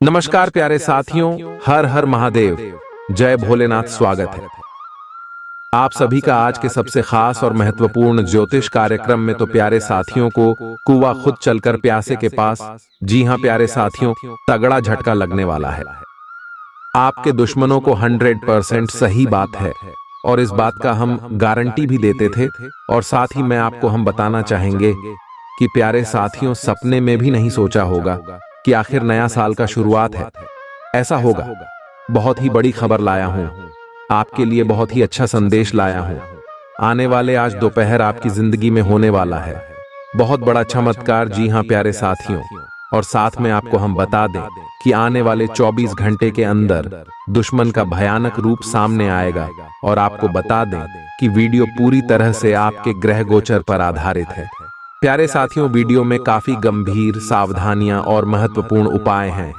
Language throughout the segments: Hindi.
नमस्कार प्यारे साथियों, हर हर महादेव, जय भोलेनाथ। स्वागत है आप सभी का आज के सबसे खास और महत्वपूर्ण ज्योतिष कार्यक्रम में। तो प्यारे साथियों को कुआं खुद चलकर प्यासे के पास, जी हां प्यारे साथियों, तगड़ा झटका लगने वाला है। आपके दुश्मनों को 100% सही बात है और इस बात का हम गारंटी भी देते थे। और साथ ही मैं आपको हम बताना चाहेंगे कि प्यारे साथियों, सपने में भी नहीं सोचा होगा कि आखिर नया साल का शुरुआत है, ऐसा होगा। बहुत ही बड़ी खबर लाया हूं आपके लिए, बहुत ही अच्छा संदेश लाया हूं। आने वाले आज दोपहर आपकी जिंदगी में होने वाला है बहुत बड़ा चमत्कार। जी हां प्यारे साथियों, और साथ में आपको हम बता दें कि आने वाले 24 घंटे के अंदर दुश्मन का भयानक रूप सामने आएगा। और आपको बता दें कि वीडियो पूरी तरह से आपके ग्रह गोचर पर आधारित है। प्यारे साथियों, वीडियो में काफी गंभीर सावधानियां और महत्वपूर्ण उपाय हैं।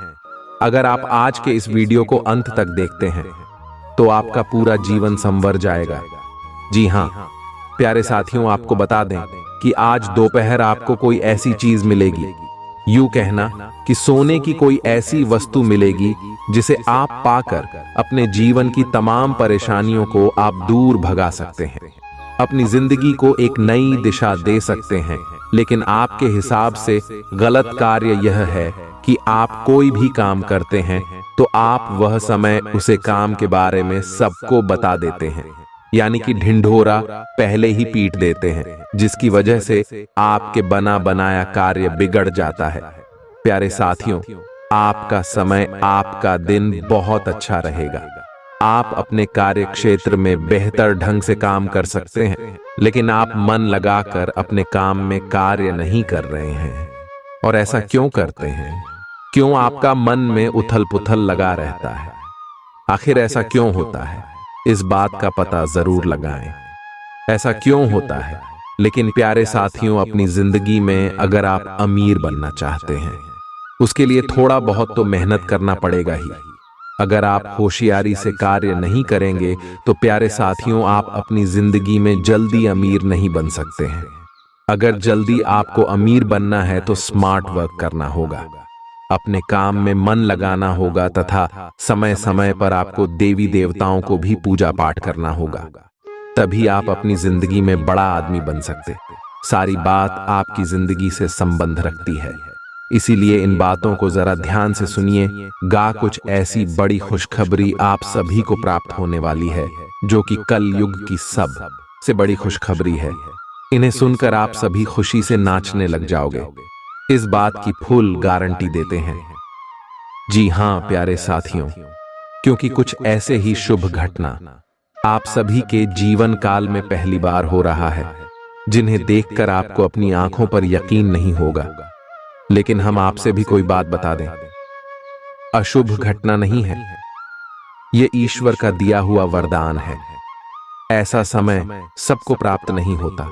अगर आप आज के इस वीडियो को अंत तक देखते हैं तो आपका पूरा जीवन संवर जाएगा। जी हां प्यारे साथियों, आपको बता दें कि आज दोपहर आपको कोई ऐसी चीज मिलेगी, यूं कहना कि सोने की कोई ऐसी वस्तु मिलेगी जिसे आप पाकर अपने जीवन की तमाम परेशानियों को आप दूर भगा सकते हैं, अपनी जिंदगी को एक नई दिशा दे सकते हैं। लेकिन आपके हिसाब से गलत कार्य यह है कि आप कोई भी काम करते हैं तो आप वह समय उसे काम के बारे में सबको बता देते हैं, यानी कि ढिंढोरा पहले ही पीट देते हैं, जिसकी वजह से आपके बना बनाया कार्य बिगड़ जाता है। प्यारे साथियों, आपका समय, आपका दिन बहुत अच्छा रहेगा। आप अपने कार्य क्षेत्र में बेहतर ढंग से काम कर सकते हैं, लेकिन आप मन लगाकर अपने काम में कार्य नहीं कर रहे हैं। और ऐसा क्यों करते हैं? क्यों आपका मन में उथल पुथल लगा रहता है? आखिर ऐसा क्यों होता है? इस बात का पता जरूर लगाएं। ऐसा क्यों होता है? लेकिन प्यारे साथियों, अपनी जिंदगी में अगर आप अमीर बनना चाहते हैं, उसके लिए थोड़ा बहुत तो मेहनत करना पड़ेगा ही। अगर आप होशियारी से कार्य नहीं करेंगे तो प्यारे साथियों, आप अपनी जिंदगी में जल्दी अमीर नहीं बन सकते हैं। अगर जल्दी आपको अमीर बनना है तो स्मार्ट वर्क करना होगा, अपने काम में मन लगाना होगा तथा समय समय पर आपको देवी देवताओं को भी पूजा पाठ करना होगा। तभी आप अपनी जिंदगी में बड़ा आदमी बन सकते। सारी बात आपकी जिंदगी से संबंध रखती है, इसीलिए इन बातों को जरा ध्यान से सुनिए। कुछ ऐसी बड़ी खुशखबरी आप सभी को प्राप्त होने वाली है, जो कि कल युग की सब से बड़ी खुशखबरी है। इन्हें सुनकर आप सभी खुशी से नाचने लग जाओगे, इस बात की फुल गारंटी देते हैं। जी हां प्यारे साथियों, क्योंकि कुछ ऐसे ही शुभ घटना आप सभी के जीवन काल में पहली बार हो रहा है, जिन्हें देखकर आपको अपनी आंखों पर यकीन नहीं होगा। लेकिन हम आपसे भी कोई बात बता दें, अशुभ घटना नहीं है, यह ईश्वर का दिया हुआ वरदान है। ऐसा समय सबको प्राप्त नहीं होता,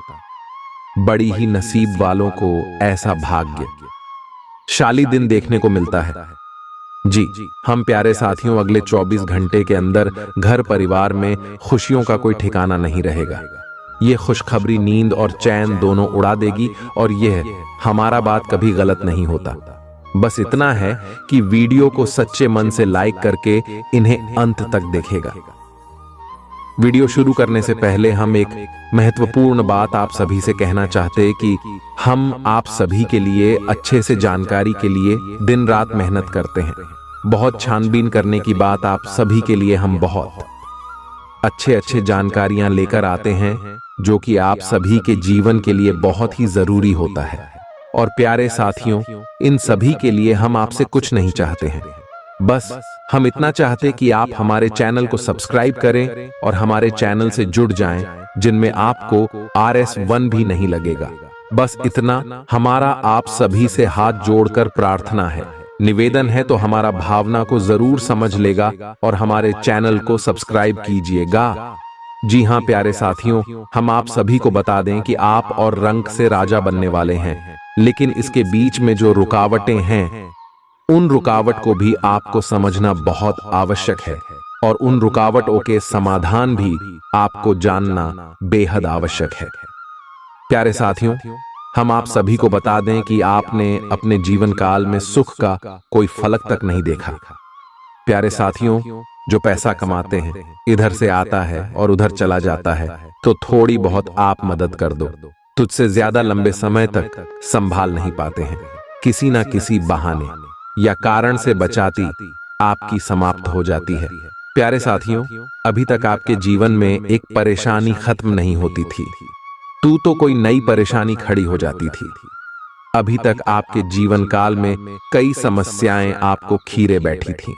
बड़ी ही नसीब वालों को ऐसा भाग्यशाली दिन देखने को मिलता है। जी हम प्यारे साथियों, अगले 24 घंटे के अंदर घर परिवार में खुशियों का कोई ठिकाना नहीं रहेगा। ये खुशखबरी नींद और चैन दोनों उड़ा देगी। और यह हमारा बात कभी गलत नहीं होता। बस इतना है कि वीडियो को सच्चे मन से लाइक करके इन्हें अंत तक देखेगा। वीडियो शुरू करने से पहले हम एक महत्वपूर्ण बात आप सभी से कहना चाहते हैं कि हम आप सभी के लिए अच्छे से जानकारी के लिए दिन रात मेहनत करते हैं। बहुत छानबीन करने की बात आप सभी के लिए हम बहुत अच्छे जानकारियां लेकर आते हैं, जो कि आप सभी के जीवन के लिए बहुत ही जरूरी होता है। और प्यारे साथियों, इन सभी के लिए हम आपसे कुछ नहीं चाहते हैं, बस हम इतना चाहते कि आप हमारे चैनल को सब्सक्राइब करें और हमारे चैनल से जुड़ जाएं, जिनमें आपको RS1 भी नहीं लगेगा। बस इतना हमारा आप सभी से हाथ जोड़कर प्रार्थना है, निवेदन है। तो हमारा भावना को जरूर समझ लेगा और हमारे चैनल को सब्सक्राइब कीजिएगा। जी हां प्यारे साथियों, हम आप सभी को बता दें कि आप और रंक से राजा बनने वाले हैं, लेकिन इसके बीच में जो रुकावटें हैं, उन रुकावट को भी आपको समझना बहुत आवश्यक है। और उन रुकावटों के समाधान भी आपको जानना बेहद आवश्यक है। प्यारे साथियों, हम आप सभी को बता दें कि आपने अपने जीवन काल में सुख का कोई फलक तक नहीं देखा। प्यारे साथियों, जो पैसा कमाते हैं इधर से आता है और उधर चला जाता है, तो थोड़ी बहुत आप मदद कर दो। तुझसे ज्यादा लंबे समय तक संभाल नहीं पाते हैं, किसी ना किसी बहाने या कारण से बचाती आपकी समाप्त हो जाती है। प्यारे साथियों, अभी तक आपके जीवन में एक परेशानी खत्म नहीं होती थी, तू तो कोई नई परेशानी खड़ी हो जाती थी। अभी तक आपके जीवन काल में कई समस्याएं आपको खीरे बैठी थीं।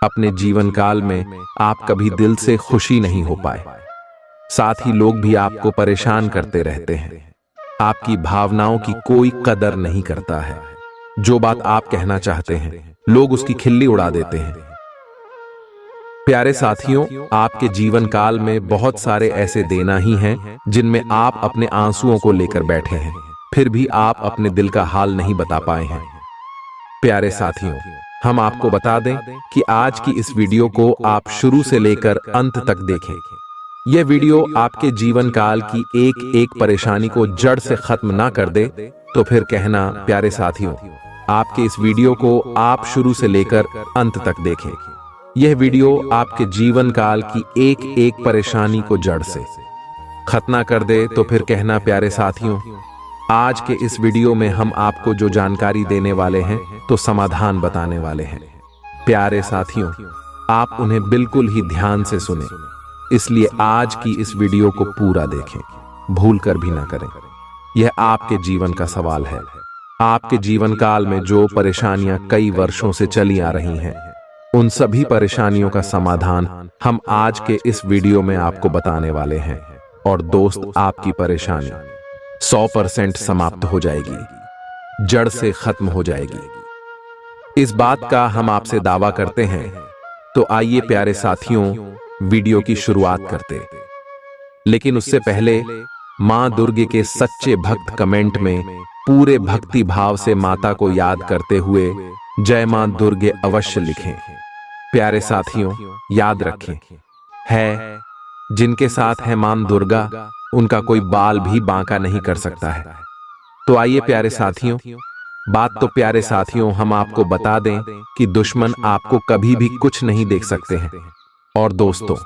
अपने जीवन काल में आप कभी दिल से खुशी नहीं हो पाए, साथ ही लोग भी आपको परेशान करते रहते हैं। आपकी भावनाओं की कोई कदर नहीं करता है। जो बात आप कहना चाहते हैं लोग उसकी खिल्ली उड़ा देते हैं। प्यारे साथियों, आपके जीवन काल में बहुत सारे ऐसे देना ही हैं जिनमें आप अपने आंसुओं को लेकर बैठे हैं, फिर भी आप अपने दिल का हाल नहीं बता पाए हैं। प्यारे साथियों, हम आपको बता दें कि आज की इस वीडियो को आप शुरू से लेकर अंत तक देखें। यह वीडियो आपके जीवन काल की एक एक परेशानी को जड़ से खत्म ना कर दे तो फिर कहना। प्यारे साथियों, आपके इस वीडियो को आप शुरू से लेकर अंत तक देखें। यह वीडियो आपके जीवन काल की एक एक परेशानी को जड़ से खत्म कर दे तो फिर कहना। प्यारे साथियों, आज के इस वीडियो में हम आपको जो जानकारी देने वाले हैं तो समाधान बताने वाले हैं। प्यारे साथियों, आप उन्हें बिल्कुल ही ध्यान से सुने, इसलिए आज की इस वीडियो को पूरा देखें, भूल कर भी ना करें। यह आपके जीवन का सवाल है। आपके जीवन काल में जो परेशानियां कई वर्षों से चली आ रही हैं, उन सभी परेशानियों का समाधान हम आज के इस वीडियो में आपको बताने वाले हैं। और दोस्त, आपकी परेशानी 100% समाप्त हो जाएगी, जड़ से खत्म हो जाएगी, इस बात का हम आपसे दावा करते हैं। तो आइए प्यारे साथियों, वीडियो की शुरुआत करते। लेकिन उससे पहले मां दुर्गे के सच्चे भक्त कमेंट में पूरे भक्ति भाव से माता को याद करते हुए जय मां दुर्गे अवश्य लिखें। प्यारे साथियों, याद रखें, है जिनके साथ है मां दुर्गा, उनका कोई बाल भी बांका नहीं कर सकता है। तो आइए प्यारे साथियों, प्यारे साथियों, हम आपको बता दें कि दुश्मन आपको कभी भी कुछ नहीं देख सकते हैं। और दोस्तों,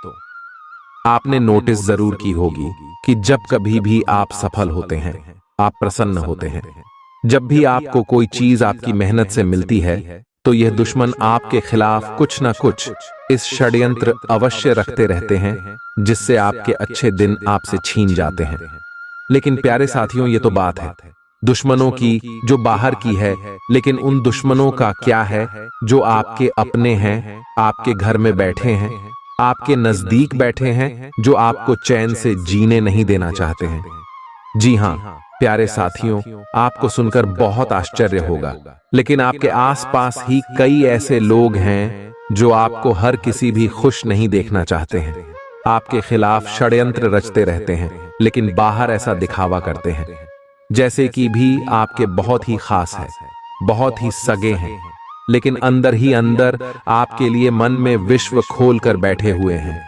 आपने नोटिस जरूर की होगी कि जब कभी भी आप सफल होते हैं, आप प्रसन्न होते हैं, जब भी आपको कोई चीज आपकी मेहनत से मिलती है, तो यह दुश्मन आपके खिलाफ कुछ ना कुछ इस षड्यंत्र अवश्य रखते रहते हैं, जिससे आपके अच्छे दिन आपसे छीन जाते हैं। लेकिन प्यारे साथियों, ये तो बात है दुश्मनों की जो बाहर की है, लेकिन उन दुश्मनों का क्या है जो आपके अपने हैं, आपके घर में बैठे हैं, आपके नजदीक बैठे हैं, जो आपको चैन से जीने नहीं देना चाहते हैं। जी हाँ प्यारे साथियों, आपको सुनकर बहुत आश्चर्य होगा, लेकिन आपके आसपास ही कई ऐसे लोग हैं जो आपको हर किसी भी खुश नहीं देखना चाहते हैं, आपके खिलाफ षड्यंत्र रचते रहते हैं, लेकिन बाहर ऐसा दिखावा करते हैं जैसे कि भी आपके बहुत ही खास है, बहुत ही सगे हैं, लेकिन अंदर ही अंदर आपके लिए मन में विश्व खोल कर बैठे हुए हैं।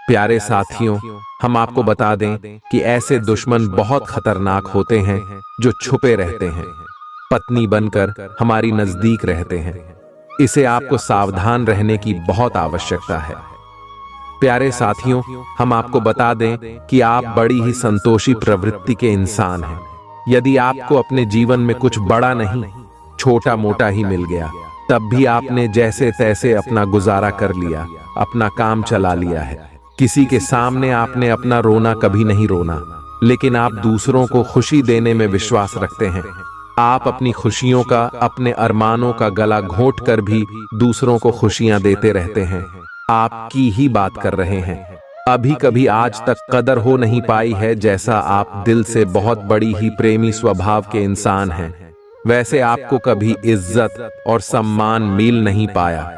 प्यारे साथियों, हम आपको बता दें कि ऐसे दुश्मन बहुत खतरनाक होते हैं जो छुपे रहते हैं, पत्नी बनकर हमारी नजदीक रहते हैं। इसे आपको सावधान रहने की बहुत आवश्यकता है। प्यारे साथियों, हम आपको बता दें कि आप बड़ी ही संतोषी प्रवृत्ति के इंसान हैं। यदि आपको अपने जीवन में कुछ बड़ा नहीं, छोटा मोटा ही मिल गया, तब भी आपने जैसे तैसे अपना गुजारा कर लिया, अपना काम चला लिया है। किसी के सामने आपने अपना रोना कभी नहीं रोना, लेकिन आप दूसरों को खुशी देने में विश्वास रखते हैं। आप अपनी खुशियों का, अपने अरमानों का गला घोंट कर भी दूसरों को खुशियां देते रहते हैं। आपकी ही बात कर रहे हैं। अभी कभी आज तक कदर हो नहीं पाई है, जैसा आप दिल से बहुत बड़ी ही प्रेमी स्वभाव के इंसान हैं, वैसे आपको कभी इज्जत और सम्मान मिल नहीं पाया।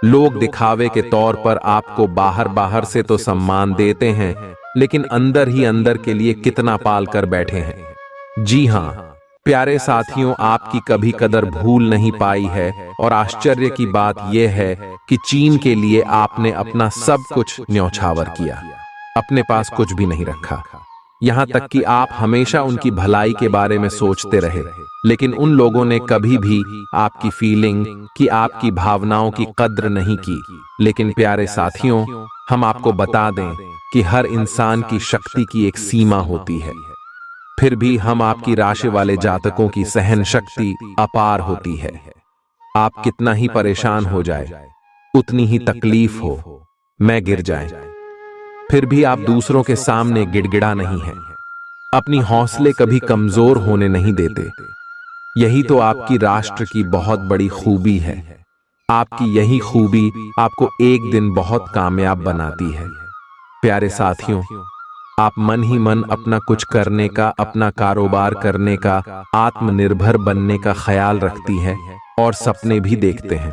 लोग दिखावे के तौर पर आपको बाहर बाहर से तो सम्मान देते हैं, लेकिन अंदर ही अंदर के लिए कितना पाल कर बैठे हैं। जी हाँ प्यारे साथियों, आपकी कभी कदर भूल नहीं पाई है। और आश्चर्य की बात यह है कि चीन के लिए आपने अपना सब कुछ न्यौछावर किया, अपने पास कुछ भी नहीं रखा। यहाँ तक कि आप हमेशा उनकी भलाई के बारे में सोचते रहे, लेकिन उन लोगों ने कभी भी आपकी फीलिंग की, आपकी भावनाओं की कद्र नहीं की। लेकिन प्यारे साथियों, हम आपको बता दें कि हर इंसान की शक्ति की एक सीमा होती है। फिर भी हम आपकी राशि वाले जातकों की सहन शक्ति अपार होती है। आप कितना ही परेशान हो जाए, उतनी ही तकलीफ हो, मैं गिर जाए, फिर भी आप दूसरों के सामने गिड़गिड़ा नहीं है, अपनी हौसले कभी कमजोर होने नहीं देते। यही तो आपकी राष्ट्र की बहुत बड़ी खूबी है। आपकी यही खूबी आपको एक दिन बहुत कामयाब बनाती है। प्यारे साथियों, आप मन ही मन अपना कुछ करने का, अपना कारोबार करने का, आत्मनिर्भर बनने का ख्याल रखती हैं और सपने भी देखते हैं।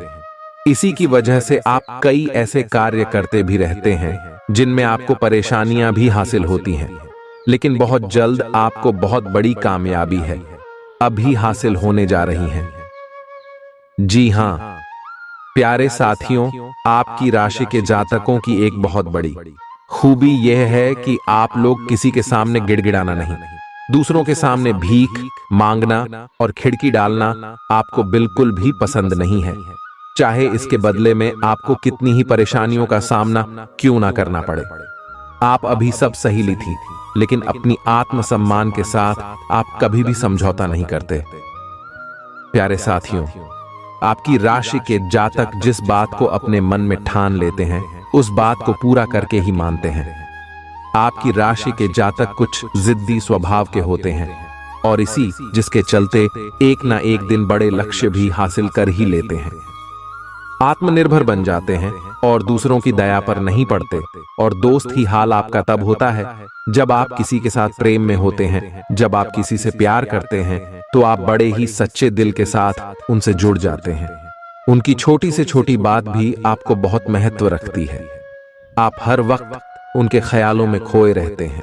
इसी की वजह से आप कई ऐसे कार्य करते भी रहते हैं जिनमें आपको परेशानियां भी हासिल होती हैं, लेकिन बहुत जल्द आपको बहुत बड़ी कामयाबी है अभी हासिल होने जा रही है। जी हां प्यारे साथियों, आपकी राशि के जातकों की एक बहुत बड़ी खूबी यह है कि आप लोग किसी के सामने गिड़गिड़ाना नहीं, दूसरों के सामने भीख मांगना और खिड़की डालना आपको बिल्कुल भी पसंद नहीं है, चाहे इसके बदले में आपको कितनी ही परेशानियों का सामना क्यों ना करना पड़े। आप अभी सब सही ली थी, लेकिन अपनी आत्मसम्मान के साथ आप कभी भी समझौता नहीं करते। प्यारे साथियों, आपकी राशि के जातक जिस बात को अपने मन में ठान लेते हैं, उस बात को पूरा करके ही मानते हैं। आपकी राशि के जातक कुछ जिद्दी स्वभाव के होते हैं और इसी जिसके चलते एक ना एक दिन बड़े लक्ष्य भी हासिल कर ही लेते हैं। आत्मनिर्भर बन जाते हैं और दूसरों की दया पर नहीं पड़ते। और दोस्त ही हाल आपका तब होता है जब आप किसी के साथ प्रेम में होते हैं, जब आप किसी से प्यार करते हैं तो आप बड़े ही सच्चे दिल के साथ उनसे जुड़ जाते हैं। उनकी छोटी से छोटी बात भी आपको बहुत महत्व रखती है। आप हर वक्त उनके ख्यालों में खोए रहते हैं।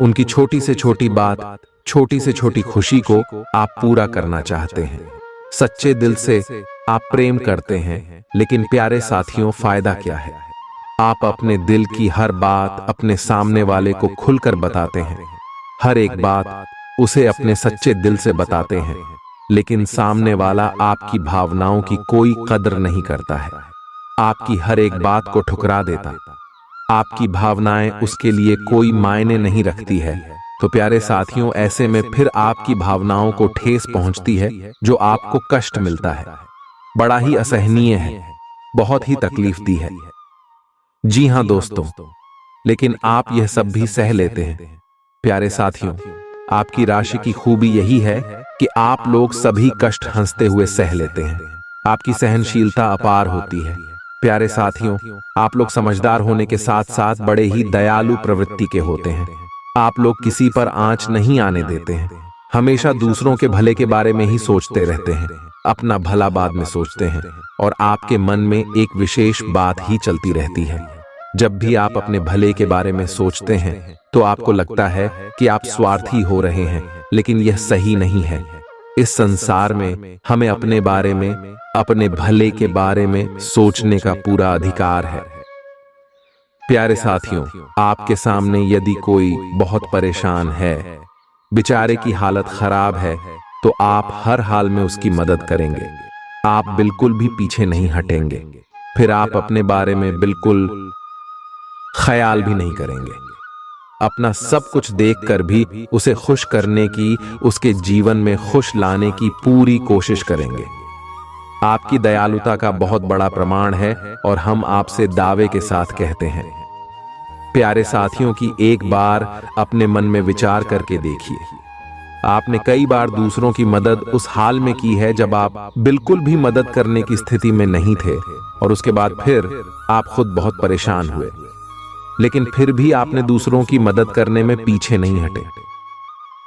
उनकी छोटी से छोटी बात, छोटी से छोटी खुशी को आप पूरा करना चाहते हैं। सच्चे दिल से आप प्रेम करते हैं, लेकिन प्यारे साथियों, फायदा क्या है? आप अपने दिल की हर बात अपने सामने वाले को खुलकर बताते हैं, हर एक बात उसे अपने सच्चे दिल से बताते हैं, लेकिन सामने वाला आपकी भावनाओं की कोई कद्र नहीं करता है, आपकी हर एक बात को ठुकरा देता। आपकी भावनाएं उसके लिए कोई मायने नहीं रखती है। तो प्यारे साथियों, ऐसे में फिर आपकी भावनाओं को ठेस पहुंचती है, जो आपको कष्ट मिलता है, बड़ा ही असहनीय है, बहुत ही तकलीफ दी है। जी हां दोस्तों, लेकिन आप यह सब भी सह लेते हैं। प्यारे साथियों, आपकी राशि की खूबी यही है कि आप लोग सभी कष्ट हंसते हुए सह लेते हैं। आपकी सहनशीलता अपार होती है। प्यारे साथियों, आप लोग समझदार होने के साथ साथ बड़े ही दयालु प्रवृत्ति के होते हैं। आप लोग किसी पर आंच नहीं आने देते हैं, हमेशा दूसरों के भले के बारे में ही सोचते रहते हैं, अपना भला बाद में सोचते हैं और आपके मन में एक विशेष बात ही चलती रहती है। जब भी आप अपने भले के बारे में सोचते हैं तो आपको लगता है कि आप स्वार्थी हो रहे हैं, लेकिन यह सही नहीं है। इस संसार में हमें अपने बारे में, अपने भले के बारे में सोचने का पूरा अधिकार है। प्यारे साथियों, आपके सामने यदि कोई बहुत परेशान है, बेचारे की हालत खराब है, तो आप हर हाल में उसकी मदद करेंगे। आप बिल्कुल भी पीछे नहीं हटेंगे। फिर आप अपने बारे में बिल्कुल ख्याल भी नहीं करेंगे। अपना सब कुछ देखकर भी उसे खुश करने की, उसके जीवन में खुश लाने की पूरी कोशिश करेंगे। आपकी दयालुता का बहुत बड़ा प्रमाण है और हम आपसे दावे के साथ कहते हैं। प्यारे साथियों, की एक बार अपने मन में विचार करके देखिए, आपने कई बार दूसरों की मदद उस हाल में की है जब आप बिल्कुल भी मदद करने की स्थिति में नहीं थे, और उसके बाद फिर आप खुद बहुत परेशान हुए, लेकिन फिर भी आपने दूसरों की मदद करने में पीछे नहीं हटे।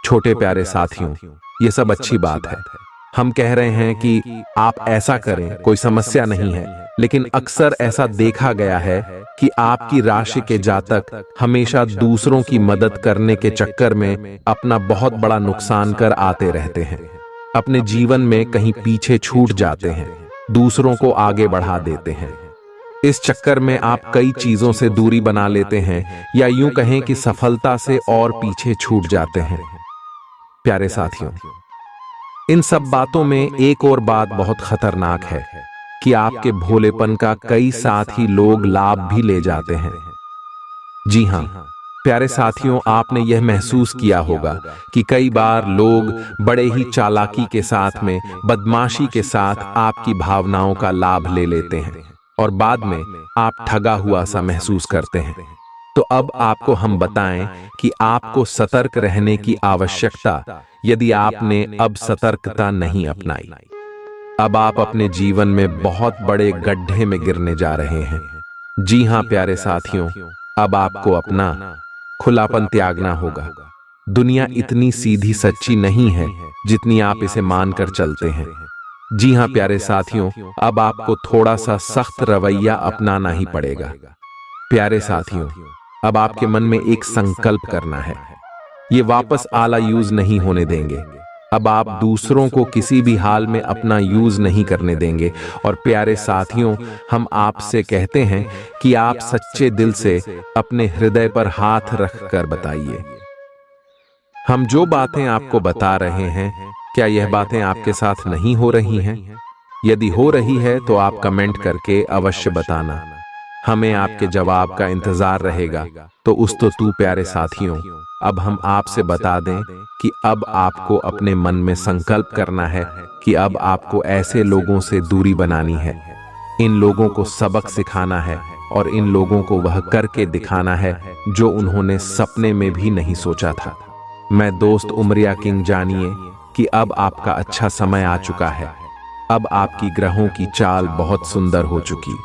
छोटे प्यारे साथियों, ये सब अच्छी बात है। हम कह रहे हैं कि आप ऐसा करें, कोई समस्या नहीं है, लेकिन अक्सर ऐसा देखा गया है कि आपकी राशि के जातक हमेशा दूसरों की मदद करने के चक्कर में अपना बहुत बड़ा नुकसान कर आते रहते हैं। अपने जीवन में कहीं पीछे छूट जाते हैं, दूसरों को आगे बढ़ा देते हैं। इस चक्कर में आप कई चीजों से दूरी बना लेते हैं या यूं कहें कि सफलता से और पीछे छूट जाते हैं। प्यारे साथियों, इन सब बातों में एक और बात बहुत खतरनाक है कि आपके भोलेपन का कई साथी लोग लाभ भी ले जाते हैं। जी हां प्यारे साथियों, आपने यह महसूस किया होगा कि कई बार लोग बड़े ही चालाकी के साथ में, बदमाशी के साथ आपकी भावनाओं का लाभ ले लेते हैं और बाद में आप ठगा हुआ सा महसूस करते हैं। तो अब आपको हम बताएं कि आपको सतर्क रहने की आवश्यकता, यदि आपने अब सतर्कता नहीं अपनाई, अब आप अपने जीवन में बहुत बड़े गड्ढे में गिरने जा रहे हैं। जी हां प्यारे साथियों, अब आपको अपना खुलापन त्यागना होगा। दुनिया इतनी सीधी सच्ची नहीं है जितनी आप इसे मानकर चलते हैं। जी हां प्यारे साथियों, अब आपको थोड़ा सा सख्त रवैया अपनाना ही पड़ेगा। प्यारे साथियों, अब आपके मन में एक संकल्प करना है, ये वापस आला यूज नहीं होने देंगे। अब आप दूसरों को किसी भी हाल में अपना यूज नहीं करने देंगे। और प्यारे साथियों, हम आपसे कहते हैं कि आप सच्चे दिल से अपने हृदय पर हाथ रखकर बताइए, हम जो बातें आपको बता रहे हैं, क्या यह बातें आपके साथ नहीं हो रही हैं? यदि हो रही है तो आप कमेंट करके अवश्य बताना, हमें आपके जवाब का इंतजार रहेगा। तो तू प्यारे साथियों, अब हम आपसे बता दें कि अब आपको अपने मन में संकल्प करना है कि अब आपको ऐसे लोगों से दूरी बनानी है। इन लोगों को सबक सिखाना है और इन लोगों को वह करके दिखाना है जो उन्होंने सपने में भी नहीं सोचा था। मैं दोस्त उमरिया किंग, जानिए कि अब आपका अच्छा समय आ चुका है। अब आपकी ग्रहों की चाल बहुत सुंदर हो चुकी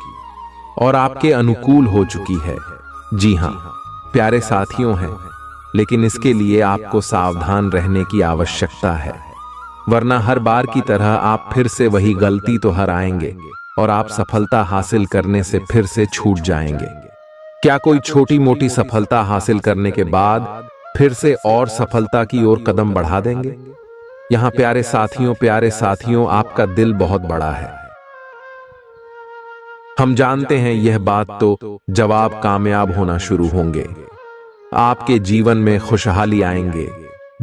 और आपके अनुकूल हो चुकी है। जी हां प्यारे साथियों हैं, लेकिन इसके लिए आपको सावधान रहने की आवश्यकता है, वरना हर बार की तरह आप फिर से वही गलती तो हराएंगे और आप सफलता हासिल करने से फिर से छूट जाएंगे। क्या कोई छोटी मोटी सफलता हासिल करने के बाद फिर से और सफलता की ओर कदम बढ़ा देंगे? यहां प्यारे साथियों, आपका दिल बहुत बड़ा है। हम जानते हैं यह बात, तो जब आप कामयाब होना शुरू होंगे, आपके जीवन में खुशहाली आएंगे,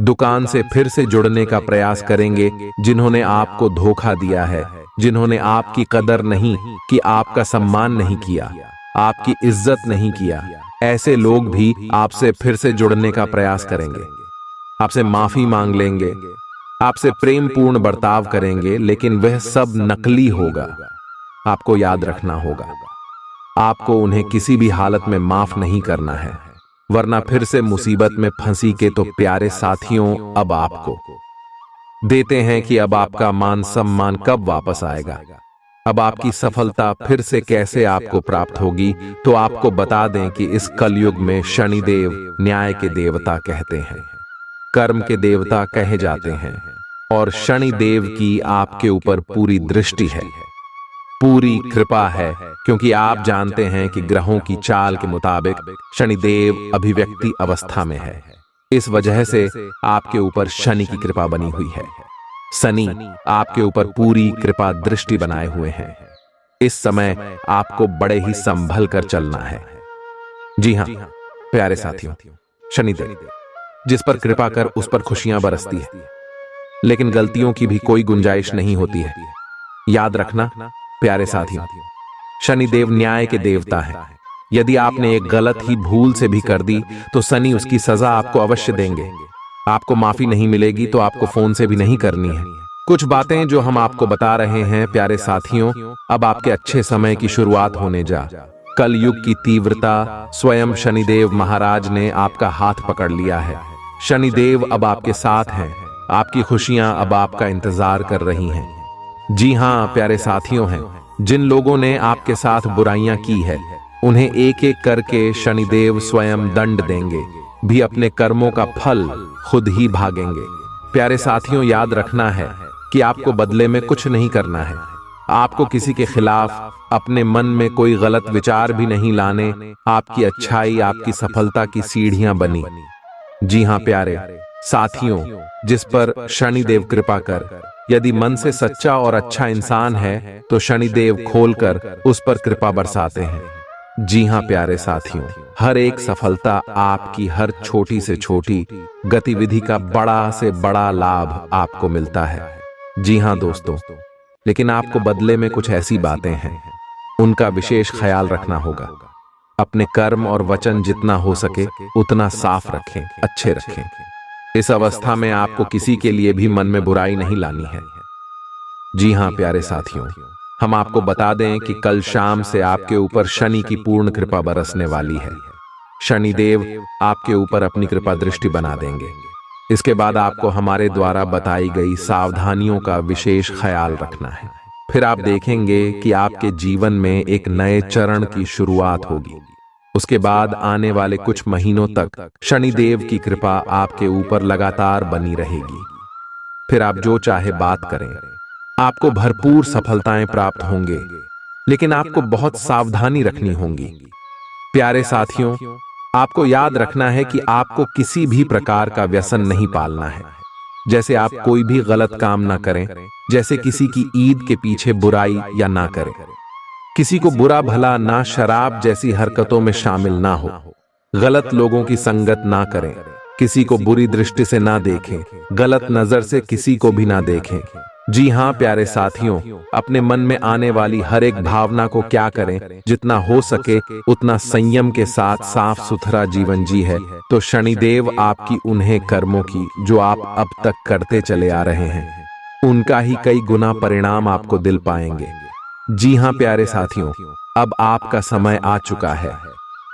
दुकान से फिर से जुड़ने का प्रयास करेंगे जिन्होंने आपको धोखा दिया है, जिन्होंने आपकी कदर नहीं की, आपका सम्मान नहीं किया, आपकी इज्जत नहीं किया, ऐसे लोग भी आपसे फिर से जुड़ने का प्रयास करेंगे, आपसे माफी मांग लेंगे, आपसे प्रेम पूर्ण बर्ताव करेंगे, लेकिन वह सब नकली होगा। आपको याद रखना होगा, आपको उन्हें किसी भी हालत में माफ नहीं करना है, वरना फिर से मुसीबत में फंसी के। तो प्यारे साथियों, अब आपको देते हैं कि अब आपका मान सम्मान कब वापस आएगा, अब आपकी सफलता फिर से कैसे आपको प्राप्त होगी। तो आपको बता दें कि इस कलयुग में शनिदेव न्याय के देवता कहते हैं, कर्म के देवता कहे जाते हैं, और शनिदेव की आपके ऊपर पूरी दृष्टि है, पूरी कृपा है, क्योंकि आप जानते हैं कि ग्रहों की चाल के मुताबिक शनिदेव अभिव्यक्ति अवस्था में है। इस वजह से आपके ऊपर शनि की कृपा बनी हुई है। शनि आपके ऊपर पूरी कृपा दृष्टि बनाए हुए हैं। इस समय आपको बड़े ही संभल कर चलना है। जी हां प्यारे साथियों, शनिदेव जिस पर कृपा कर उस पर खुशियां बरसती है, लेकिन गलतियों की भी कोई गुंजाइश नहीं होती है। याद रखना प्यारे साथियों, शनिदेव न्याय के देवता है। यदि आपने एक गलत ही भूल से भी कर दी तो शनि उसकी सजा आपको अवश्य देंगे। आपको माफी नहीं मिलेगी तो आपको फोन से भी नहीं करनी है। कुछ बातें जो हम आपको बता रहे हैं प्यारे साथियों, अब आपके अच्छे समय की शुरुआत होने जा। कल युग की तीव्रता स्वयं शनिदेव महाराज ने आपका हाथ पकड़ लिया है। शनिदेव अब आपके साथ हैं, आपकी खुशियां अब आपका इंतजार कर रही हैं। जी हां प्यारे साथियों हैं, जिन लोगों ने आपके साथ बुराइयां की है उन्हें एक एक करके शनिदेव स्वयं दंड देंगे, भी अपने कर्मों का फल खुद ही भागेंगे। प्यारे साथियों, याद रखना है कि आपको बदले में कुछ नहीं करना है। आपको किसी के खिलाफ अपने मन में कोई गलत विचार भी नहीं लाने। आपकी अच्छाई आपकी सफलता की सीढ़ियां बनी। जी हां प्यारे साथियों, जिस पर शनिदेव कृपा कर, यदि मन से सच्चा और अच्छा इंसान है तो शनिदेव खोलकर उस पर कृपा बरसाते हैं। जी हां प्यारे साथियों, हर एक सफलता आपकी हर छोटी से छोटी गतिविधि का बड़ा से बड़ा लाभ आपको मिलता है। जी हां दोस्तों, लेकिन आपको बदले में कुछ ऐसी बातें हैं, उनका विशेष ख्याल रखना होगा। अपने कर्म और वचन जितना हो सके उतना साफ रखें, अच्छे रखें। इस अवस्था में आपको किसी के लिए भी मन में बुराई नहीं लानी है। जी हां प्यारे साथियों, हम आपको बता दें कि कल शाम से आपके ऊपर शनि की पूर्ण कृपा बरसने वाली है। शनिदेव आपके ऊपर अपनी कृपा दृष्टि बना देंगे। इसके बाद आपको हमारे द्वारा बताई गई सावधानियों का विशेष ख्याल रखना है। फिर आप देखेंगे कि आपके जीवन में एक नए चरण की शुरुआत होगी। उसके बाद आने वाले कुछ महीनों तक शनिदेव की कृपा आपके ऊपर लगातार बनी रहेगी। फिर आप जो चाहे बात करें, आपको भरपूर सफलताएं प्राप्त होंगे, लेकिन आपको बहुत सावधानी रखनी होगी। प्यारे साथियों, आपको याद रखना है कि आपको किसी भी प्रकार का व्यसन नहीं पालना है। जैसे आप कोई भी गलत काम ना करें, जैसे किसी की ईद के पीछे बुराई या ना करें, किसी को बुरा भला ना, शराब जैसी हरकतों में शामिल ना हो, गलत लोगों की संगत ना करें, किसी को बुरी दृष्टि से ना देखें, गलत नजर से किसी को भी ना देखें। जी हां प्यारे साथियों, अपने मन में आने वाली हर एक भावना को क्या करें, जितना हो सके उतना संयम के साथ साफ सुथरा जीवन जी है तो शनिदेव आपकी उन्हें कर्मों की जो आप अब तक करते चले आ रहे हैं, उनका ही कई गुना परिणाम आपको दिल पाएंगे। जी हां प्यारे साथियों, अब आपका समय आ चुका है।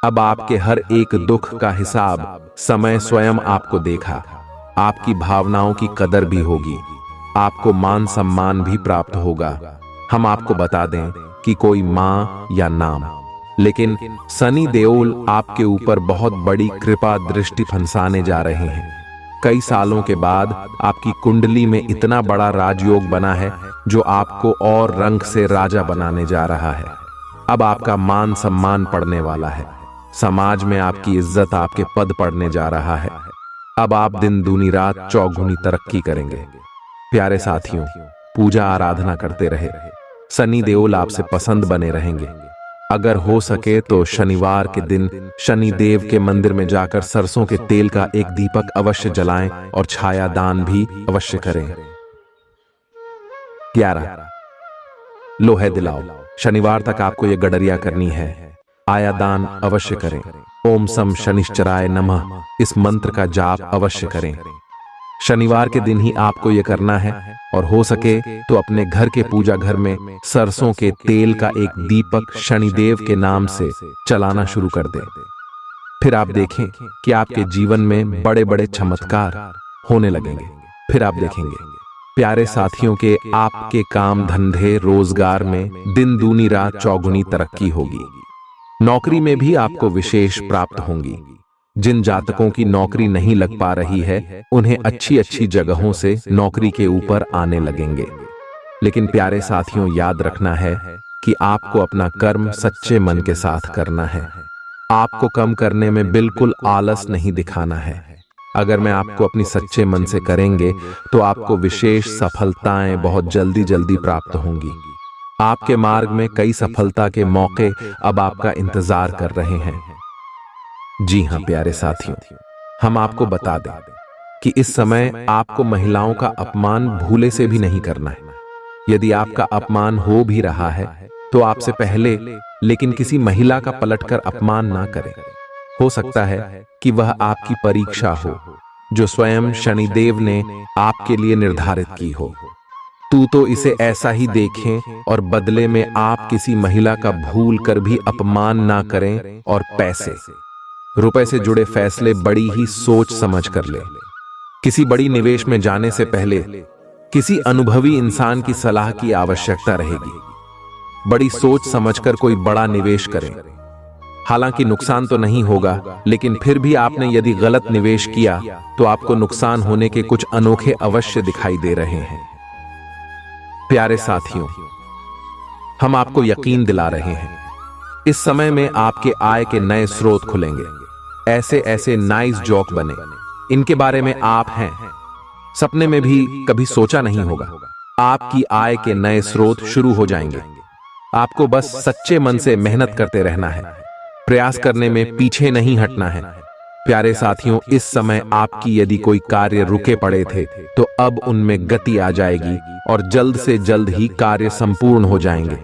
अब आपके हर एक दुख का हिसाब समय स्वयं आपको देखा। आपकी भावनाओं की कदर भी होगी, आपको मान सम्मान भी प्राप्त होगा। हम आपको बता दें कि कोई मां या नाम, लेकिन शनि देओल आपके ऊपर बहुत बड़ी कृपा दृष्टि फंसाने जा रहे हैं। कई सालों के बाद आपकी कुंडली में इतना बड़ा राजयोग बना है जो आपको और रंग से राजा बनाने जा रहा है। अब आपका मान सम्मान पड़ने वाला है, समाज में आपकी इज्जत, आपके पद पड़ने जा रहा है। अब आप दिन दूनी रात चौगुनी तरक्की करेंगे। प्यारे साथियों, पूजा आराधना करते रहे, शनि देओल आपसे पसंद बने रहेंगे। अगर हो सके तो शनिवार के दिन शनि देव के मंदिर में जाकर सरसों के तेल का एक दीपक अवश्य जलाएं और छाया दान भी अवश्य करें। 11 लोहे दिलाओ। शनिवार तक आपको यह गडरिया करनी है। आया दान अवश्य करें। ओम सम शनिश्चराय नमः इस मंत्र का जाप अवश्य करें। शनिवार के दिन ही आपको यह करना है और हो सके तो अपने घर के पूजा घर में सरसों के तेल का एक दीपक शनिदेव के नाम से चलाना शुरू कर दें। फिर आप देखें कि आपके जीवन में बड़े बड़े चमत्कार होने लगेंगे। फिर आप देखेंगे प्यारे साथियों के आपके काम धंधे रोजगार में दिन दूनी रात चौगुनी तरक्की होगी। नौकरी में भी आपको विशेष प्राप्त होंगी। जिन जातकों की नौकरी नहीं लग पा रही है उन्हें अच्छी अच्छी जगहों से नौकरी के ऊपर आने लगेंगे। लेकिन प्यारे साथियों, याद रखना है कि आपको अपना कर्म सच्चे मन के साथ करना है। आपको कम करने में बिल्कुल आलस नहीं दिखाना है। अगर मैं आपको अपनी सच्चे मन से करेंगे तो आपको विशेष सफलताएं बहुत जल्दी जल्दी प्राप्त होंगी। आपके मार्ग में कई सफलता के मौके अब आपका इंतजार कर रहे हैं। जी हां प्यारे साथियों, हम आपको बता दें कि इस समय आपको महिलाओं का अपमान भूले से भी नहीं करना है। यदि आपका अपमान हो भी रहा है तो आपसे पहले लेकिन किसी महिला का पलटकर अपमान ना करें। हो सकता है कि वह आपकी परीक्षा हो जो स्वयं शनिदेव ने आपके लिए निर्धारित की हो। तू तो इसे ऐसा ही देखें और बदले में आप किसी महिला का भूल कर भी अपमान ना करें और पैसे रुपए से जुड़े फैसले बड़ी ही सोच समझ कर ले। किसी बड़ी निवेश में जाने से पहले किसी अनुभवी इंसान की सलाह की आवश्यकता रहेगी। बड़ी सोच समझकर कोई बड़ा निवेश करें। हालांकि नुकसान तो नहीं होगा, लेकिन फिर भी आपने यदि गलत निवेश किया तो आपको नुकसान होने के कुछ अनोखे अवश्य दिखाई दे रहे हैं। प्यारे साथियों, हम आपको यकीन दिला रहे हैं इस समय में आपके आय के नए स्रोत खुलेंगे। ऐसे ऐसे नाइस जॉक बने, इनके बारे में आप हैं सपने में भी कभी सोचा नहीं होगा। आपकी आय के नए स्रोत शुरू हो जाएंगे। आपको बस सच्चे मन से मेहनत करते रहना है, प्रयास करने में पीछे नहीं हटना है। प्यारे साथियों, इस समय आपकी यदि कोई कार्य रुके पड़े थे तो अब उनमें गति आ जाएगी और जल्द से जल्द ही कार्य संपूर्ण हो जाएंगे,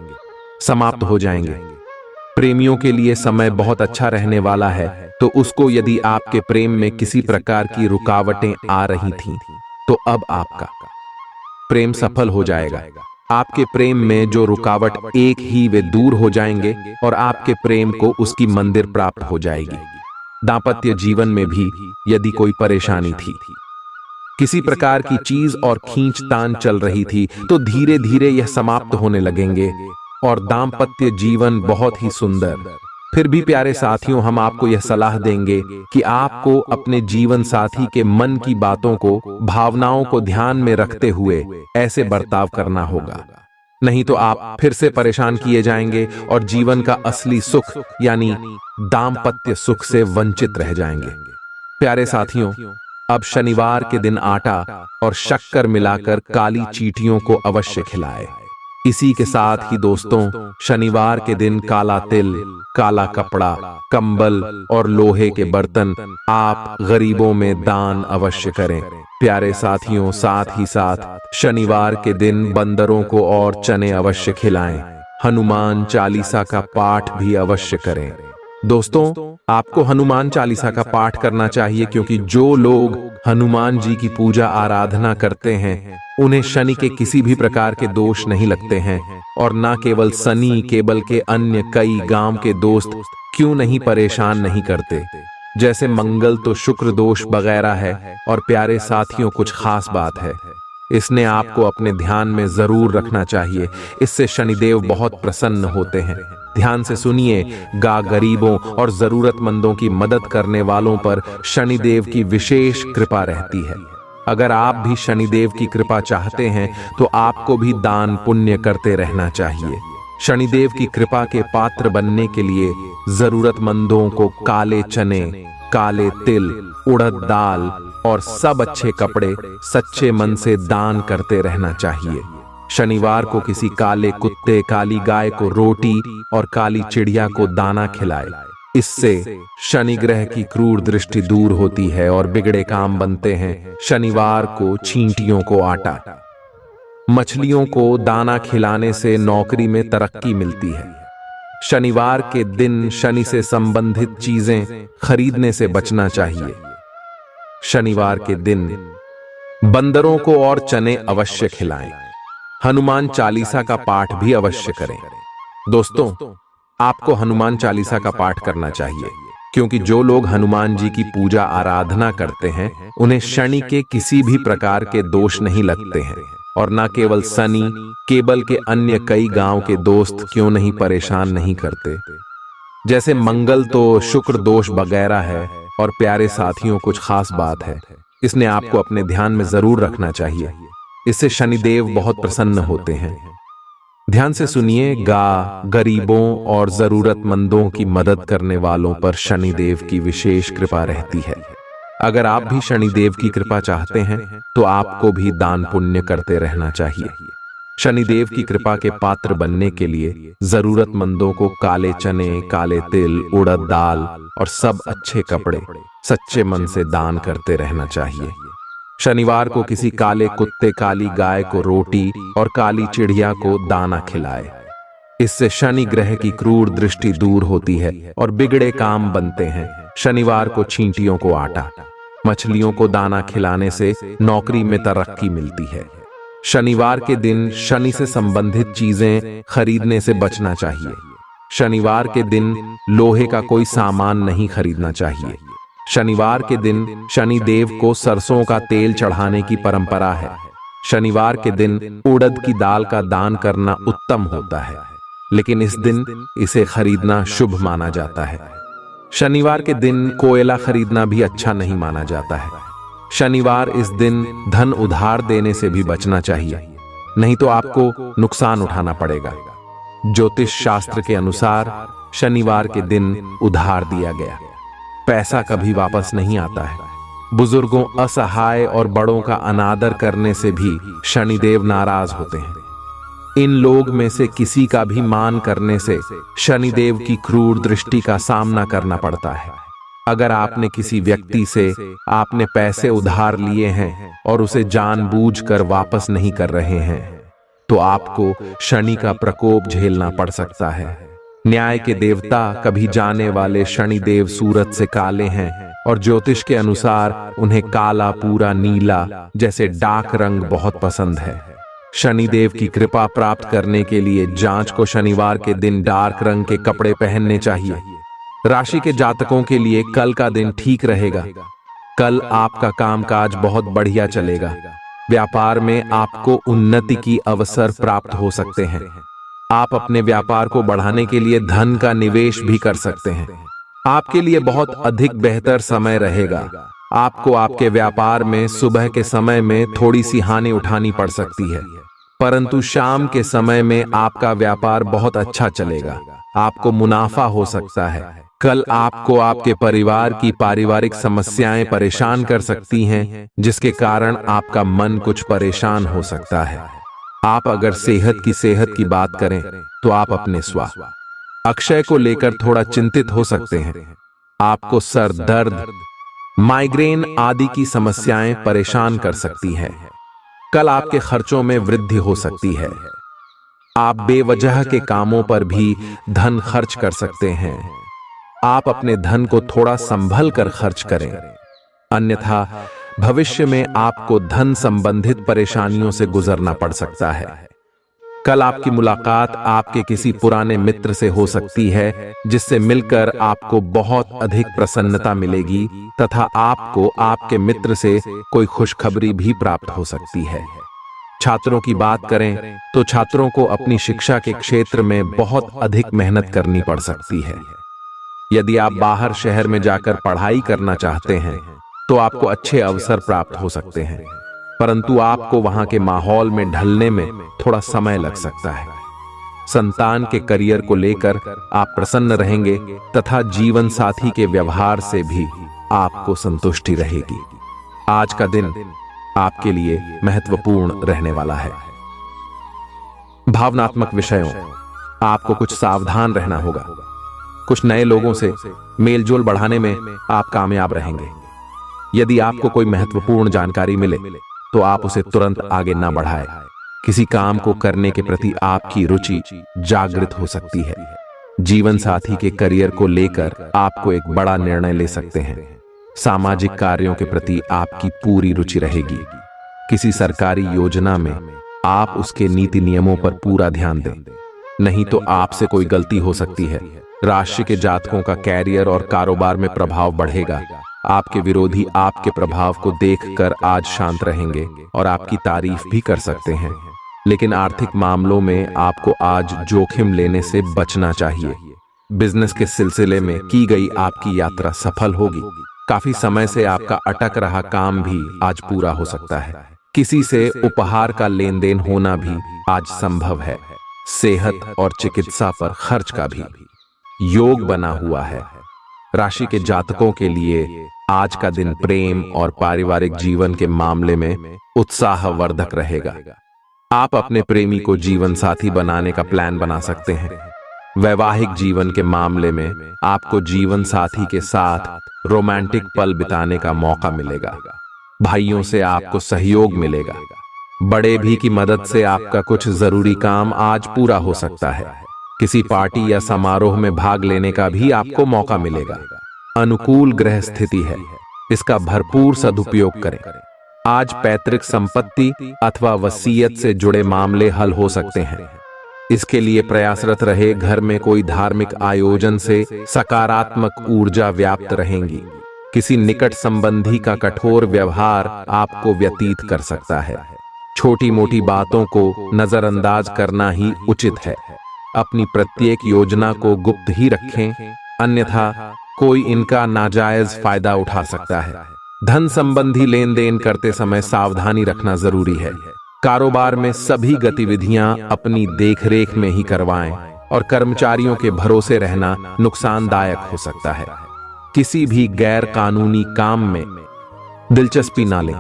समाप्त हो जाएंगे। प्रेमियों के लिए समय बहुत अच्छा रहने वाला है, तो उसको यदि आपके प्रेम में किसी प्रकार की रुकावटें आ रही थीं, तो अब आपका प्रेम सफल हो जाएगा। आपके प्रेम में जो रुकावट एक ही वे दूर हो जाएंगे और आपके प्रेम को उसकी मंदिर प्राप्त हो जाएगी। दांपत्य जीवन में भी यदि कोई परेशानी थी, किसी प्रकार की चीज और खींचतान चल रही थी, तो धीरे धीरे यह समाप्त होने लगेंगे और दांपत्य जीवन बहुत ही सुंदर। फिर भी प्यारे साथियों, हम आपको यह सलाह देंगे कि आपको अपने जीवन साथी के मन की बातों को, भावनाओं को ध्यान में रखते हुए ऐसे बर्ताव करना होगा, नहीं तो आप फिर से परेशान किए जाएंगे और जीवन का असली सुख यानी दांपत्य सुख से वंचित रह जाएंगे। प्यारे साथियों, अब शनिवार के दिन आटा और शक्कर मिलाकर काली चींटियों को अवश्य खिलाएं। इसी के साथ ही दोस्तों, शनिवार के दिन काला तिल, काला कपड़ा, कंबल और लोहे के बर्तन आप गरीबों में दान अवश्य करें। प्यारे साथियों, साथ ही साथ शनिवार के दिन बंदरों को और चने अवश्य खिलाएं। हनुमान चालीसा का पाठ भी अवश्य करें। दोस्तों, आपको हनुमान चालीसा का पाठ करना चाहिए, क्योंकि जो लोग हनुमान जी की पूजा आराधना करते हैं उन्हें शनि के किसी भी प्रकार के दोष नहीं लगते हैं। और न केवल शनि, केवल के अन्य कई गांव के दोस्त क्यों नहीं परेशान नहीं करते। जैसे मंगल तो शुक्र दोष वगैरह है। और प्यारे साथियों, कुछ खास बात है, इसने आपको अपने ध्यान में जरूर रखना चाहिए। इससे शनिदेव बहुत प्रसन्न होते हैं। ध्यान से सुनिए, गरीबों और जरूरतमंदों की मदद करने वालों पर शनिदेव की विशेष कृपा रहती है। अगर आप भी शनिदेव की कृपा चाहते हैं तो आपको भी दान पुण्य करते रहना चाहिए। शनिदेव की कृपा के पात्र बनने के लिए जरूरतमंदों को काले चने, काले तिल, उड़द दाल और सब अच्छे कपड़े सच्चे मन से दान करते रहना चाहिए। शनिवार को किसी काले कुत्ते, काली गाय को रोटी और काली चिड़िया को दाना खिलाए। इससे शनि ग्रह की क्रूर दृष्टि दूर होती है और बिगड़े काम बनते हैं। शनिवार को चींटियों को आटा, मछलियों को दाना खिलाने से नौकरी में तरक्की मिलती है। शनिवार के दिन शनि से संबंधित चीजें खरीदने से बचना चाहिए। शनिवार के दिन बंदरों को और चने अवश्य खिलाएं। हनुमान चालीसा का पाठ भी अवश्य करें। दोस्तों, आपको हनुमान चालीसा का पाठ करना चाहिए, क्योंकि जो लोग हनुमान जी की पूजा आराधना करते हैं उन्हें शनि के किसी भी प्रकार के दोष नहीं लगते हैं। और न केवल शनि, केवल के अन्य कई गांव के दोस्त क्यों नहीं परेशान नहीं करते। जैसे मंगल तो शुक्र दोष वगैरह है। और प्यारे साथियों, कुछ खास बात है, इसने आपको अपने ध्यान में जरूर रखना चाहिए। इससे शनिदेव बहुत प्रसन्न होते हैं। ध्यान से सुनिए, गरीबों और जरूरतमंदों की मदद करने वालों पर शनिदेव की विशेष कृपा रहती है। अगर आप भी शनिदेव की कृपा चाहते हैं तो आपको भी दान पुण्य करते रहना चाहिए। शनिदेव की कृपा के पात्र बनने के लिए जरूरतमंदों को काले चने, काले तिल, उड़द दाल और सब अच्छे कपड़े सच्चे मन से दान करते रहना चाहिए। शनिवार को किसी काले कुत्ते, काली गाय को रोटी और काली चिड़िया को दाना खिलाए। इससे शनि ग्रह की क्रूर दृष्टि दूर होती है और बिगड़े काम बनते हैं। शनिवार को चींटियों को आटा, मछलियों को दाना खिलाने से नौकरी में तरक्की मिलती है। शनिवार के दिन शनि से संबंधित चीजें खरीदने से बचना चाहिए। शनिवार के दिन लोहे का कोई सामान नहीं खरीदना चाहिए। शनिवार के दिन शनि देव को सरसों का तेल चढ़ाने की परंपरा है। शनिवार के दिन उड़द की दाल का दान करना उत्तम होता है, लेकिन इस दिन इसे खरीदना शुभ माना जाता है। शनिवार के दिन कोयला खरीदना भी अच्छा नहीं माना जाता है। शनिवार इस दिन धन उधार देने से भी बचना चाहिए, नहीं तो आपको नुकसान उठाना पड़ेगा। ज्योतिष शास्त्र के अनुसार शनिवार के दिन उधार दिया गया पैसा कभी वापस नहीं आता है। बुजुर्गों, असहाय और बड़ों का अनादर करने से भी शनिदेव नाराज होते हैं। इन लोग में से किसी का भी मान करने से शनिदेव की क्रूर दृष्टि का सामना करना पड़ता है। अगर आपने किसी व्यक्ति से आपने पैसे उधार लिए हैं और उसे जानबूझकर वापस नहीं कर रहे हैं, तो आपको शनि का प्रकोप झेलना पड़ सकता है। न्याय के देवता कभी जाने वाले शनिदेव सूरज से काले हैं और ज्योतिष के अनुसार उन्हें काला, पूरा नीला जैसे डार्क रंग बहुत पसंद है। शनिदेव की कृपा प्राप्त करने के लिए जांच को शनिवार के दिन डार्क रंग के कपड़े पहनने चाहिए। राशि के जातकों के लिए कल का दिन ठीक रहेगा। कल आपका कामकाज बहुत बढ़िया चलेगा। व्यापार में आपको उन्नति की अवसर प्राप्त हो सकते हैं। आप अपने व्यापार को बढ़ाने के लिए धन का निवेश भी कर सकते हैं। आपके लिए बहुत अधिक बेहतर समय रहेगा। आपको आपके व्यापार में सुबह के समय में थोड़ी सी हानि उठानी पड़ सकती है, परंतु शाम के समय में आपका व्यापार बहुत अच्छा चलेगा। आपको मुनाफा हो सकता है। कल आपको आपके परिवार की पारिवारिक समस्याएं परेशान कर सकती हैं, जिसके कारण आपका मन कुछ परेशान हो सकता है। आप अगर सेहत की बात करें तो आप अपने स्वास्थ्य अक्षय को लेकर थोड़ा चिंतित हो सकते हैं। आपको सर दर्द, माइग्रेन आदि की समस्याएं परेशान कर सकती हैं। कल आपके खर्चों में वृद्धि हो सकती है। आप बेवजह के कामों पर भी धन खर्च कर सकते हैं। आप अपने धन को थोड़ा संभल कर खर्च करें, अन्यथा भविष्य में आपको धन संबंधित परेशानियों से गुजरना पड़ सकता है। कल आपकी मुलाकात आपके किसी पुराने मित्र से हो सकती है, जिससे मिलकर आपको बहुत अधिक प्रसन्नता मिलेगी तथा आपको आपके मित्र से कोई खुशखबरी भी प्राप्त हो सकती है। छात्रों की बात करें तो छात्रों को अपनी शिक्षा के क्षेत्र में बहुत अधिक मेहनत करनी पड़ सकती है। यदि आप बाहर शहर में जाकर पढ़ाई करना चाहते हैं तो आपको अच्छे अवसर प्राप्त हो सकते हैं, परंतु आपको वहां के माहौल में ढलने में थोड़ा समय लग सकता है। संतान के करियर को लेकर आप प्रसन्न रहेंगे तथा जीवन साथी के व्यवहार से भी आपको संतुष्टि रहेगी। आज का दिन आपके लिए महत्वपूर्ण रहने वाला है। भावनात्मक विषयों, आपको कुछ सावधान रहना होगा। कुछ नए लोगों से मेलजोल बढ़ाने में आप कामयाब रहेंगे। यदि आपको कोई महत्वपूर्ण जानकारी मिले तो आप उसे तुरंत आगे ना बढ़ाएं। किसी काम को करने के प्रति आपकी रुचि जागृत हो सकती है। जीवन साथी के करियर को लेकर आपको एक बड़ा निर्णय ले सकते हैं। सामाजिक कार्यों के प्रति आपकी पूरी रुचि रहेगी। किसी सरकारी योजना में आप उसके नीति नियमों पर पूरा ध्यान दें, नहीं तो आपसे कोई गलती हो सकती है। राशि के जातकों का कैरियर और कारोबार में प्रभाव बढ़ेगा। आपके विरोधी आपके प्रभाव को देखकर आज शांत रहेंगे और आपकी तारीफ भी कर सकते हैं, लेकिन आर्थिक मामलों में आपको आज जोखिम लेने से बचना चाहिए। बिजनेस के सिलसिले में की गई आपकी यात्रा सफल होगी। काफी समय से आपका अटक रहा काम भी आज पूरा हो सकता है। किसी से उपहार का लेन देन होना भी आज संभव है। सेहत और चिकित्सा पर खर्च का भी योग बना हुआ है। राशि के जातकों के लिए आज का दिन प्रेम और पारिवारिक जीवन के मामले में उत्साहवर्धक रहेगा। आप अपने प्रेमी को जीवन साथी बनाने का प्लान बना सकते हैं। वैवाहिक जीवन के मामले में आपको जीवन साथी के साथ रोमांटिक पल बिताने का मौका मिलेगा। भाइयों से आपको सहयोग मिलेगा। बड़े भी की मदद से आपका कुछ जरूरी काम आज पूरा हो सकता है। किसी पार्टी या समारोह में भाग लेने का भी आपको मौका मिलेगा। अनुकूल ग्रह स्थिति है, इसका भरपूर सदुपयोग करें। आज पैतृक संपत्ति अथवा वसीयत से जुड़े मामले हल हो सकते हैं। इसके लिए प्रयासरत रहे। घर में कोई धार्मिक आयोजन से सकारात्मक ऊर्जा व्याप्त रहेंगी। किसी निकट संबंधी का कठोर व्यवहार आपको व्यतीत कर सकता है। छोटी मोटी बातों को नजरअंदाज करना ही उचित है। अपनी प्रत्येक योजना को गुप्त ही रखें, अन्यथा कोई इनका नाजायज फायदा उठा सकता है। धन संबंधी लेन देन करते समय सावधानी रखना जरूरी है। कारोबार में सभी गतिविधियां अपनी देखरेख में ही करवाएं और कर्मचारियों के भरोसे रहना नुकसानदायक हो सकता है। किसी भी गैर कानूनी काम में दिलचस्पी ना लें।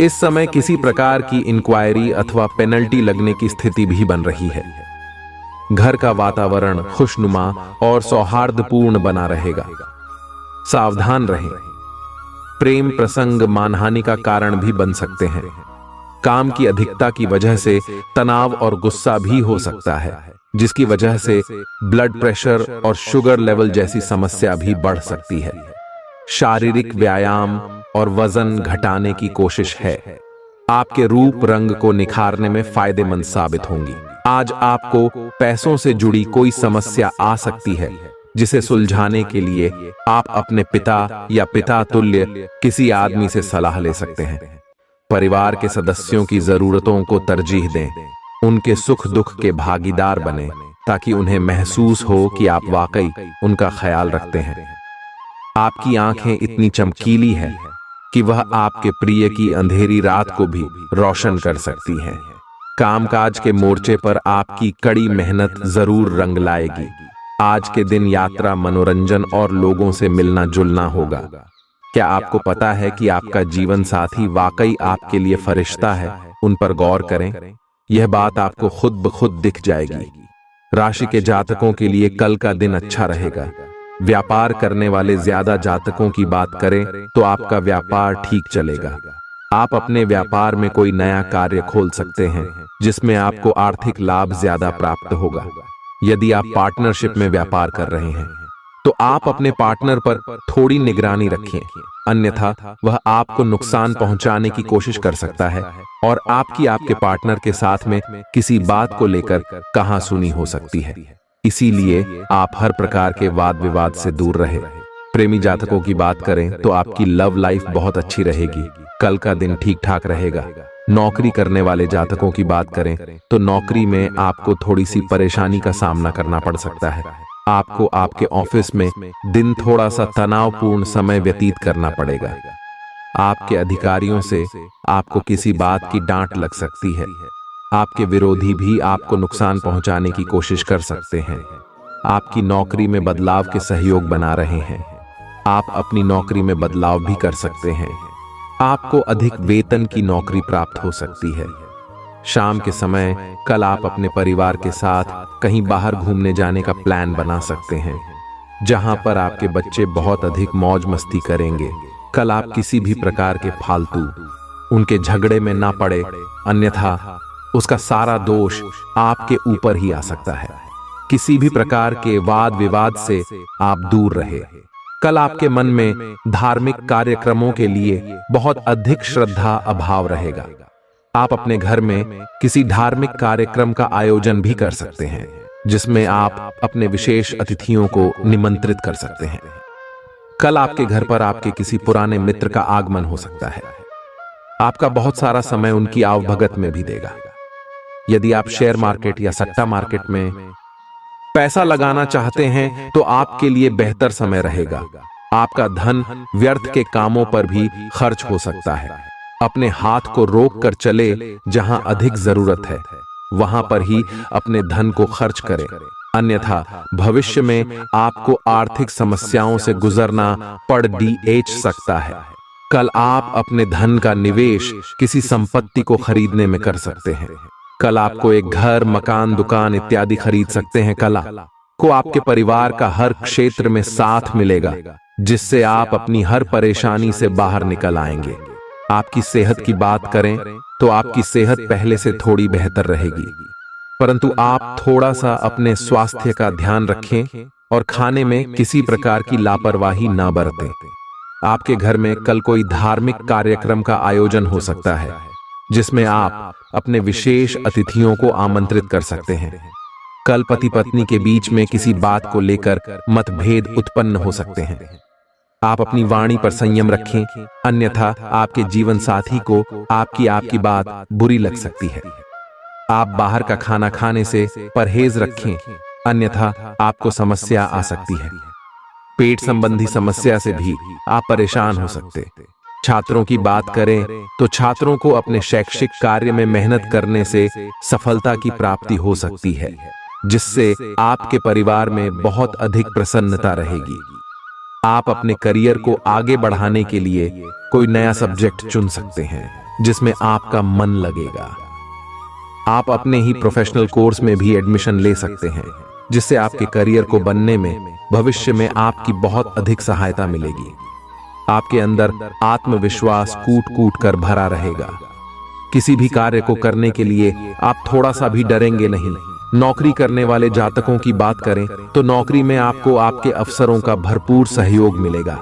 इस समय किसी प्रकार की इंक्वायरी अथवा पेनल्टी लगने की स्थिति भी बन रही है। घर का वातावरण खुशनुमा और सौहार्दपूर्ण बना रहेगा। सावधान रहें, प्रेम प्रसंग मानहानि का कारण भी बन सकते हैं। काम की अधिकता की वजह से तनाव और गुस्सा भी हो सकता है, जिसकी वजह से ब्लड प्रेशर और शुगर लेवल जैसी समस्या भी बढ़ सकती है। शारीरिक व्यायाम और वजन घटाने की कोशिश है, आपके रूप रंग को निखारने में फायदेमंद साबित होंगी। आज आपको पैसों से जुड़ी कोई समस्या आ सकती है, जिसे सुलझाने के लिए आप अपने पिता या पिता तुल्य किसी आदमी से सलाह ले सकते हैं। परिवार के सदस्यों की जरूरतों को तरजीह दें, उनके सुख दुख के भागीदार बने, ताकि उन्हें महसूस हो कि आप वाकई उनका ख्याल रखते हैं। आपकी आंखें इतनी चमकीली है कि वह आपके प्रिय की अंधेरी रात को भी रोशन कर सकती हैं। कामकाज के मोर्चे पर आपकी कड़ी मेहनत जरूर रंग लाएगी। आज के दिन यात्रा, मनोरंजन और लोगों से मिलना जुलना होगा। क्या आपको पता है कि आपका जीवन साथी वाकई आपके लिए फरिश्ता है? उन पर गौर करें, यह बात आपको खुद ब खुद दिख जाएगी। राशि के जातकों के लिए कल का दिन अच्छा रहेगा। व्यापार करने वाले ज्यादा जातकों की बात करें तो आपका व्यापार ठीक चलेगा। आप अपने व्यापार में कोई नया कार्य खोल सकते हैं, जिसमें आपको आर्थिक लाभ ज्यादा प्राप्त होगा। यदि आप पार्टनरशिप में व्यापार कर रहे हैं तो आप अपने पार्टनर पर थोड़ी निगरानी रखें, अन्यथा वह आपको नुकसान पहुंचाने की कोशिश कर सकता है और आपकी आपके पार्टनर के साथ में किसी बात को लेकर कहासुनी हो सकती है। इसीलिए आप हर प्रकार के वाद विवाद से दूर रहे। प्रेमी जातकों की बात करें तो आपकी लव लाइफ बहुत अच्छी रहेगी। कल का दिन ठीक ठाक रहेगा। नौकरी करने वाले जातकों की बात करें तो नौकरी में आपको थोड़ी सी परेशानी का सामना करना पड़ सकता है। आपको आपके ऑफिस में दिन थोड़ा सा तनावपूर्ण समय व्यतीत करना पड़ेगा। आपके अधिकारियों से आपको किसी बात की डांट लग सकती है। आपके विरोधी भी आपको नुकसान पहुंचाने की कोशिश कर सकते हैं। आपकी नौकरी में बदलाव के सहयोग बना रहे हैं। आप अपनी नौकरी में बदलाव भी कर सकते हैं। आपको अधिक वेतन की नौकरी प्राप्त हो सकती है। शाम के समय कल आप अपने परिवार के साथ कहीं बाहर घूमने जाने का प्लान बना सकते हैं, जहां पर आपके बच्चे बहुत अधिक मौज मस्ती करेंगे। कल आप किसी भी प्रकार के फालतू उनके झगड़े में ना पड़े, अन्यथा उसका सारा दोष आपके ऊपर ही आ सकता है। किसी भी प्रकार के वाद विवाद से आप दूर रहे। कल आपके मन में धार्मिक कार्यक्रमों के लिए बहुत अधिक श्रद्धा अभाव रहेगा। आप अपने घर में किसी धार्मिक कार्यक्रम का आयोजन भी कर सकते हैं, जिसमें आप अपने विशेष अतिथियों को निमंत्रित कर सकते हैं। कल आपके घर पर आपके किसी पुराने मित्र का आगमन हो सकता है। आपका बहुत सारा समय उनकी आवभगत में भी देगा। यदि आप शेयर मार्केट या सट्टा मार्केट में पैसा लगाना चाहते हैं तो आपके लिए बेहतर समय रहेगा। आपका धन व्यर्थ के कामों पर भी खर्च हो सकता है। अपने हाथ को रोक कर चले, जहां अधिक जरूरत है वहां पर ही अपने धन को खर्च करें, अन्यथा भविष्य में आपको आर्थिक समस्याओं से गुजरना पड़ सकता है। कल आप अपने धन का निवेश किसी संपत्ति को खरीदने में कर सकते हैं। कल आपको एक घर, मकान, दुकान इत्यादि खरीद सकते हैं। कल को आपके परिवार का हर क्षेत्र में साथ मिलेगा, जिससे आप अपनी हर परेशानी से बाहर निकल आएंगे। आपकी सेहत की बात करें तो आपकी सेहत पहले से थोड़ी बेहतर रहेगी, परंतु आप थोड़ा सा अपने स्वास्थ्य का ध्यान रखें और खाने में किसी प्रकार की लापरवाही ना बरतें। आपके घर में कल कोई धार्मिक कार्यक्रम का आयोजन हो सकता है, जिसमें आप अपने विशेष अतिथियों को आमंत्रित कर सकते हैं। कल पति पत्नी के बीच में किसी बात को लेकर मतभेद उत्पन्न हो सकते हैं। आप अपनी वाणी पर संयम रखें, अन्यथा आपके जीवन साथी को आपकी बात बुरी लग सकती है। आप बाहर का खाना खाने से परहेज रखें, अन्यथा आपको समस्या आ सकती है। पेट संबंधी समस्या से भी आप परेशान हो सकते। छात्रों की बात करें तो छात्रों को अपने शैक्षिक कार्य में मेहनत करने से सफलता की प्राप्ति हो सकती है, जिससे आपके परिवार में बहुत अधिक प्रसन्नता रहेगी। आप अपने करियर को आगे बढ़ाने के लिए कोई नया सब्जेक्ट चुन सकते हैं जिसमें आपका मन लगेगा। आप अपने ही प्रोफेशनल कोर्स में भी एडमिशन ले सकते हैं, जिससे आपके करियर को बनने में भविष्य में आपकी बहुत अधिक सहायता मिलेगी। आपके अंदर आत्मविश्वास कूट कूट कर भरा रहेगा। किसी भी कार्य को करने के लिए आप थोड़ा सा भी डरेंगे नहीं। नौकरी करने वाले जातकों की बात करें तो नौकरी में आपको आपके अफसरों का भरपूर सहयोग मिलेगा।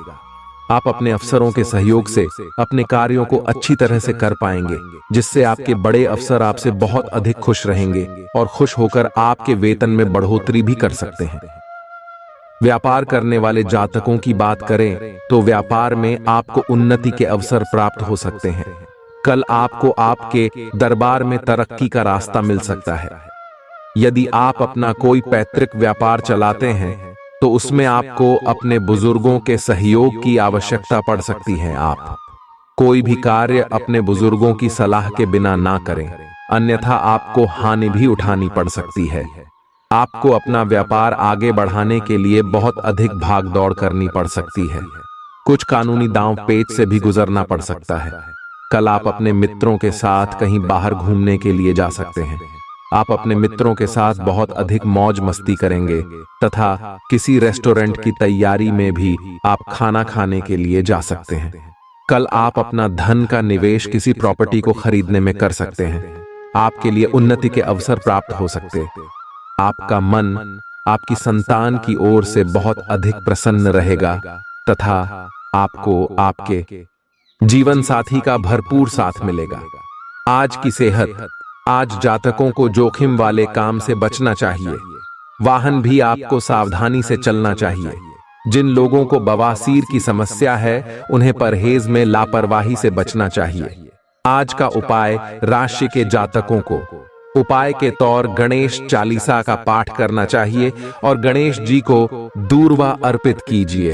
आप अपने अफसरों के सहयोग से अपने कार्यों को अच्छी तरह से कर पाएंगे, जिससे आपके बड़े अफसर आपसे बहुत अधिक खुश रहेंगे और खुश होकर आपके वेतन में बढ़ोतरी भी कर सकते हैं। व्यापार करने वाले जातकों की बात करें तो व्यापार में आपको उन्नति के अवसर प्राप्त हो सकते हैं। कल आपको आपके दरबार में तरक्की का रास्ता मिल सकता है। यदि आप अपना कोई पैतृक व्यापार चलाते हैं तो उसमें आपको अपने बुजुर्गों के सहयोग की आवश्यकता पड़ सकती है। आप कोई भी कार्य अपने बुजुर्गों की सलाह के बिना ना करें, अन्यथा आपको हानि भी उठानी पड़ सकती है। आपको अपना व्यापार आगे बढ़ाने के लिए बहुत अधिक भाग दौड़ करनी पड़ सकती है। कुछ कानूनी दांव पेच से भी गुजरना पड़ सकता है। कल आप अपने मित्रों के साथ कहीं बाहर घूमने के लिए जा सकते हैं। आप अपने मित्रों के साथ बहुत अधिक मौज मस्ती करेंगे तथा किसी रेस्टोरेंट की तैयारी में भी आप खाना खाने के लिए जा सकते हैं। कल आप अपना धन का निवेश किसी प्रॉपर्टी को खरीदने में कर सकते हैं। आपके लिए उन्नति के अवसर प्राप्त हो सकते हैं। आपका मन आपकी संतान की ओर से बहुत अधिक प्रसन्न रहेगा तथा आपको आपके जीवन साथी का भरपूर साथ मिलेगा। आज की सेहत, आज जातकों को जोखिम वाले काम से बचना चाहिए। वाहन भी आपको सावधानी से चलना चाहिए। जिन लोगों को बवासीर की समस्या है उन्हें परहेज में लापरवाही से बचना चाहिए। आज का उपाय, राशि के जातकों को उपाय के तौर गणेश चालीसा का पाठ करना चाहिए और गणेश जी को दूर्वा अर्पित कीजिए।